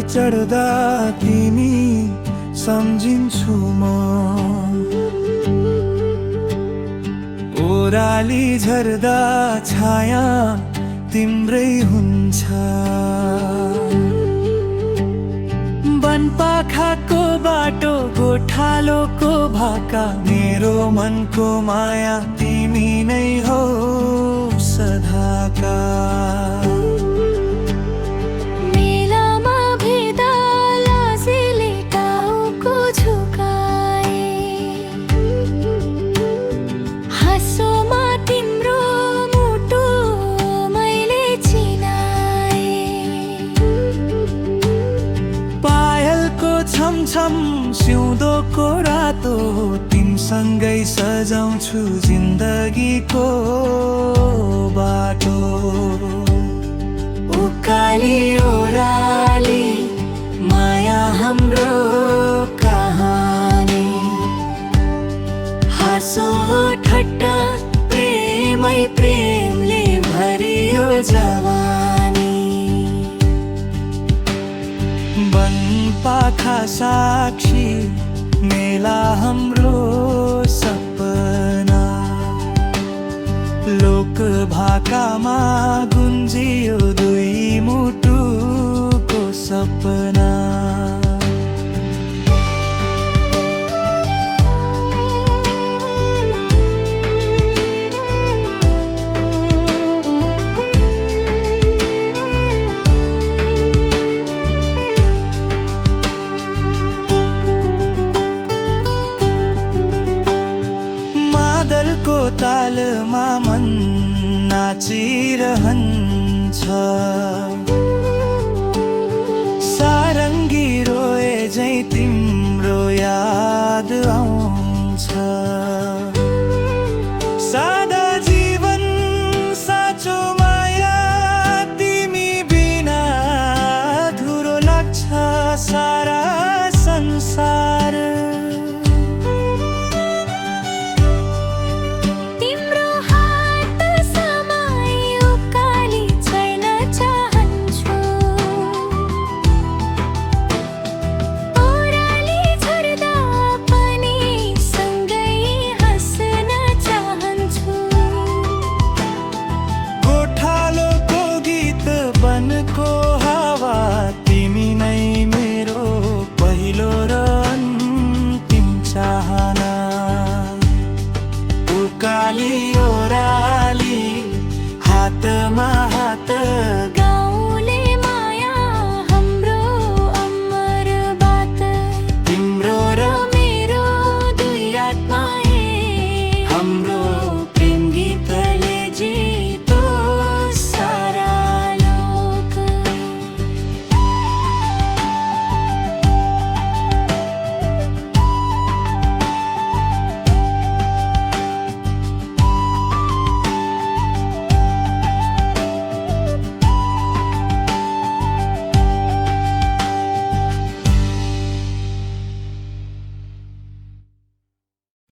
चढ्दा तिमी सम्झिन्छु म। ओराली झर्दा छाया तिम्रै हुन्छ। वनपाखाको बाटो गोठालोको भाका मेरो मनको माया तिमी नै हो सदाका। मेलामा भेदा लाजेले टाउको झुकाए, हाँसोमा तिम्रो मुटु मैले चिनाए। पायलको छमछम सिउँदोको रातो तिमसँगै सजाउँछु जिन्दगीको बाटो। उकाली ओराली माया हाम्रो कहानी, हाँसो ठट्टा प्रेमै प्रेमले भरियो जवानी। वनपाखा साक्षी मेला हाम्रो सपना। लोक भाकामा गुन्जियो दुई मुटुको सपना। मादलको तालमा मन नाचिरहन्छ। सारङ्गी रोए झै तिम्रो याद आउँछ। सादा जीवन साँचो माया तिमी बिना अधुरो लाग्छ सारा संसार। को हावा तिमी नै मेरो पहिलो र अन्तिम चाहना। उकाली